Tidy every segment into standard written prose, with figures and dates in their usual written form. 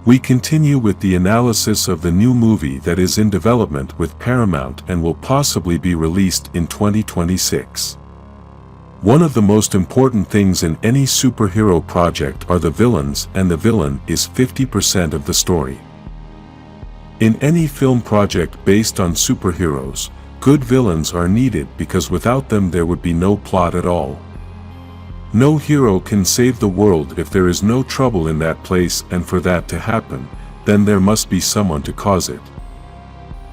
We continue with the analysis of the new movie that is in development with Paramount and will possibly be released in 2026. One of the most important things in any superhero project are the villains, and the villain is 50% of the story. In any film project based on superheroes, good villains are needed because without them there would be no plot at all. No hero can save the world if there is no trouble in that place, and for that to happen, then there must be someone to cause it.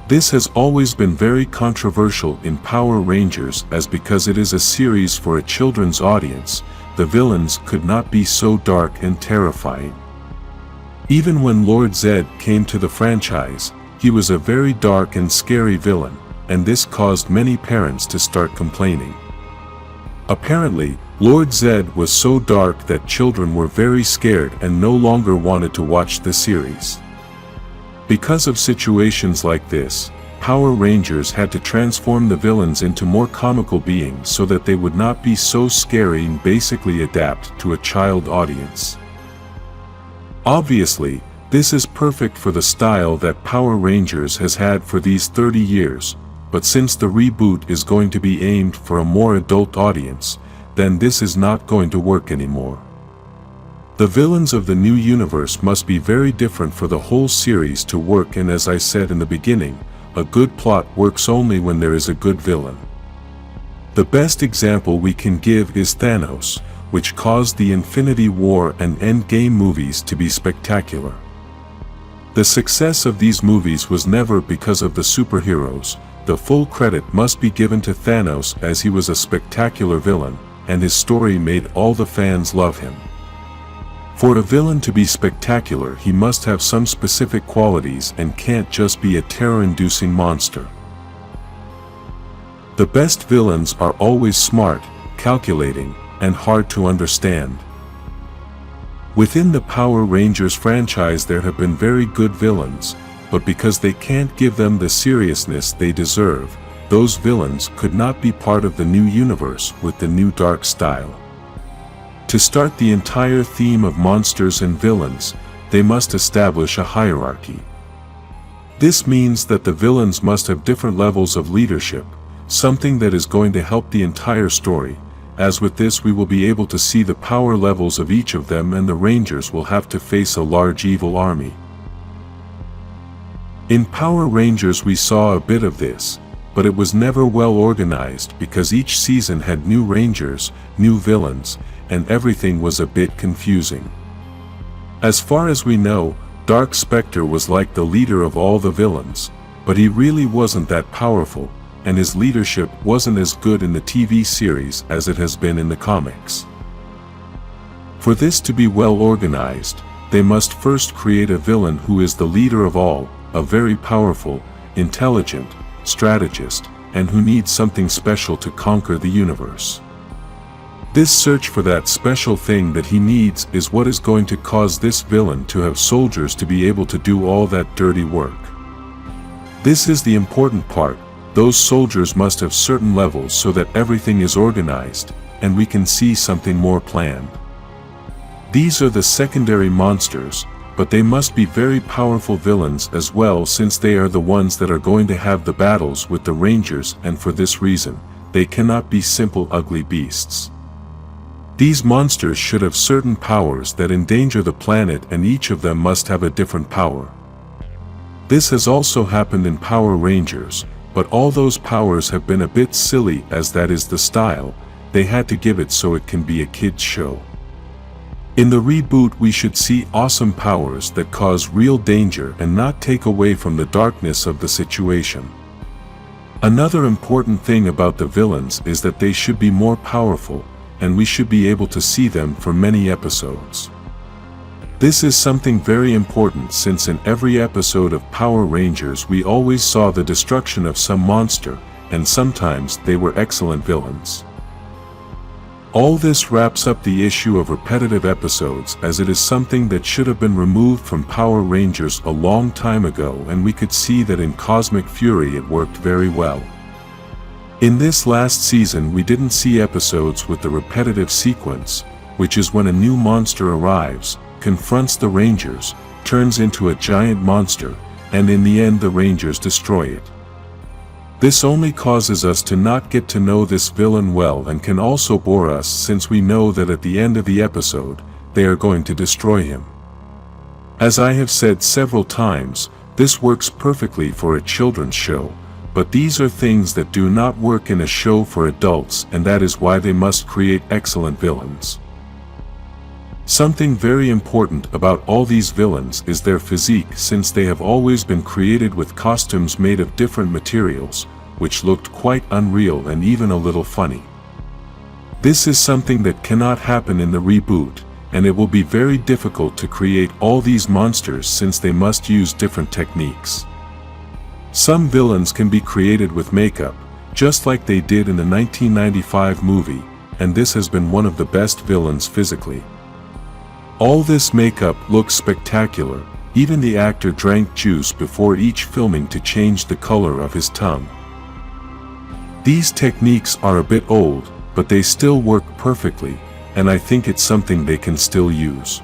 This has always been very controversial in Power Rangers, as because it is a series for a children's audience, the villains could not be so dark and terrifying. Even when Lord Zed came to the franchise, he was a very dark and scary villain, and this caused many parents to start complaining. Apparently, Lord Zed was so dark that children were very scared and no longer wanted to watch the series. Because of situations like this, Power Rangers had to transform the villains into more comical beings so that they would not be so scary and basically adapt to a child audience. Obviously, this is perfect for the style that Power Rangers has had for these 30 years, but since the reboot is going to be aimed for a more adult audience, then this is not going to work anymore. The villains of the new universe must be very different for the whole series to work, and as I said in the beginning, a good plot works only when there is a good villain. The best example we can give is Thanos, which caused the Infinity War and Endgame movies to be spectacular. The success of these movies was never because of the superheroes. The full credit must be given to Thanos, as he was a spectacular villain, and his story made all the fans love him. For a villain to be spectacular, he must have some specific qualities and can't just be a terror-inducing monster. The best villains are always smart, calculating, and hard to understand. Within the Power Rangers franchise there have been very good villains, but because they can't give them the seriousness they deserve, those villains could not be part of the new universe with the new dark style. To start the entire theme of monsters and villains, they must establish a hierarchy. This means that the villains must have different levels of leadership, something that is going to help the entire story, as with this we will be able to see the power levels of each of them, and the Rangers will have to face a large evil army. In Power Rangers we saw a bit of this, but it was never well organized because each season had new Rangers, new villains, and everything was a bit confusing. As far as we know, Dark Spectre was like the leader of all the villains, but he really wasn't that powerful, and his leadership wasn't as good in the TV series as it has been in the comics. For this to be well organized, they must first create a villain who is the leader of all, a very powerful, intelligent, strategist, and who needs something special to conquer the universe. This search for that special thing that he needs is what is going to cause this villain to have soldiers to be able to do all that dirty work. This is the important part. Those soldiers must have certain levels so that everything is organized, and we can see something more planned. These are the secondary monsters, but they must be very powerful villains as well, since they are the ones that are going to have the battles with the Rangers, and for this reason, they cannot be simple ugly beasts. These monsters should have certain powers that endanger the planet, and each of them must have a different power. This has also happened in Power Rangers, but all those powers have been a bit silly, as that is the style. They had to give it so it can be a kids' show. In the reboot we should see awesome powers that cause real danger and not take away from the darkness of the situation. Another important thing about the villains is that they should be more powerful, and we should be able to see them for many episodes. This is something very important, since in every episode of Power Rangers we always saw the destruction of some monster, and sometimes they were excellent villains. All this wraps up the issue of repetitive episodes, as it is something that should have been removed from Power Rangers a long time ago, and we could see that in Cosmic Fury it worked very well. In this last season we didn't see episodes with the repetitive sequence, which is when a new monster arrives, confronts the Rangers, turns into a giant monster, and in the end the Rangers destroy it. This only causes us to not get to know this villain well and can also bore us since we know that at the end of the episode, they are going to destroy him. As I have said several times, this works perfectly for a children's show, but these are things that do not work in a show for adults, and that is why they must create excellent villains. Something very important about all these villains is their physique, since they have always been created with costumes made of different materials, which looked quite unreal and even a little funny. This is something that cannot happen in the reboot, and it will be very difficult to create all these monsters since they must use different techniques. Some villains can be created with makeup, just like they did in the 1995 movie, and this has been one of the best villains physically. All this makeup looks spectacular, even the actor drank juice before each filming to change the color of his tongue. These techniques are a bit old, but they still work perfectly, and I think it's something they can still use.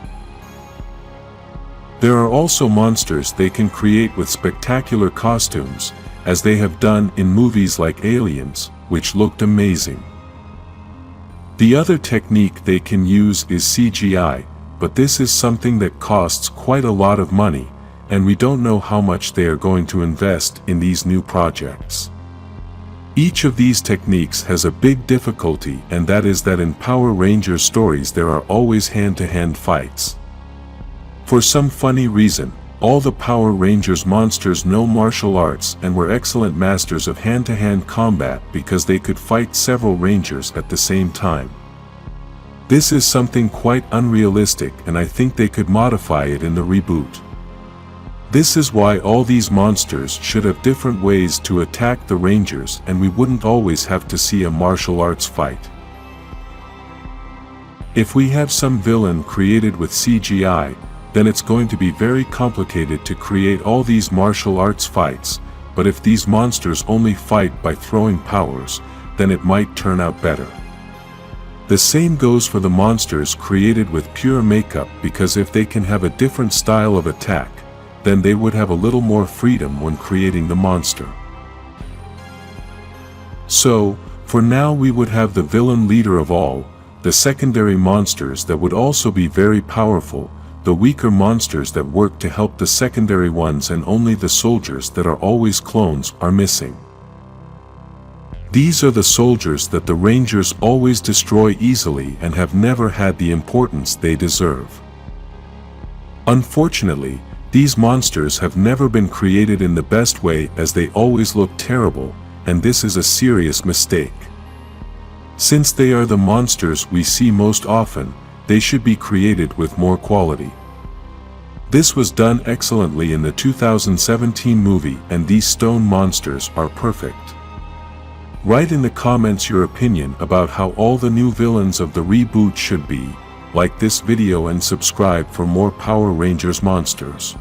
There are also monsters they can create with spectacular costumes, as they have done in movies like Aliens, which looked amazing. The other technique they can use is CGI, but this is something that costs quite a lot of money, and we don't know how much they are going to invest in these new projects. Each of these techniques has a big difficulty, and that is that in Power Rangers stories there are always hand-to-hand fights. For some funny reason, all the Power Rangers monsters know martial arts and were excellent masters of hand-to-hand combat because they could fight several Rangers at the same time. This is something quite unrealistic, and I think they could modify it in the reboot. This is why all these monsters should have different ways to attack the Rangers, and we wouldn't always have to see a martial arts fight. If we have some villain created with CGI, then it's going to be very complicated to create all these martial arts fights, but if these monsters only fight by throwing powers, then it might turn out better. The same goes for the monsters created with pure makeup, because if they can have a different style of attack, then they would have a little more freedom when creating the monster. So, for now we would have the villain leader of all, the secondary monsters that would also be very powerful, the weaker monsters that work to help the secondary ones, and only the soldiers that are always clones are missing. These are the soldiers that the Rangers always destroy easily and have never had the importance they deserve. Unfortunately, these monsters have never been created in the best way, as they always look terrible, and this is a serious mistake. Since they are the monsters we see most often, they should be created with more quality. This was done excellently in the 2017 movie, and these stone monsters are perfect. Write in the comments your opinion about how all the new villains of the reboot should be. Like this video and subscribe for more Power Rangers monsters.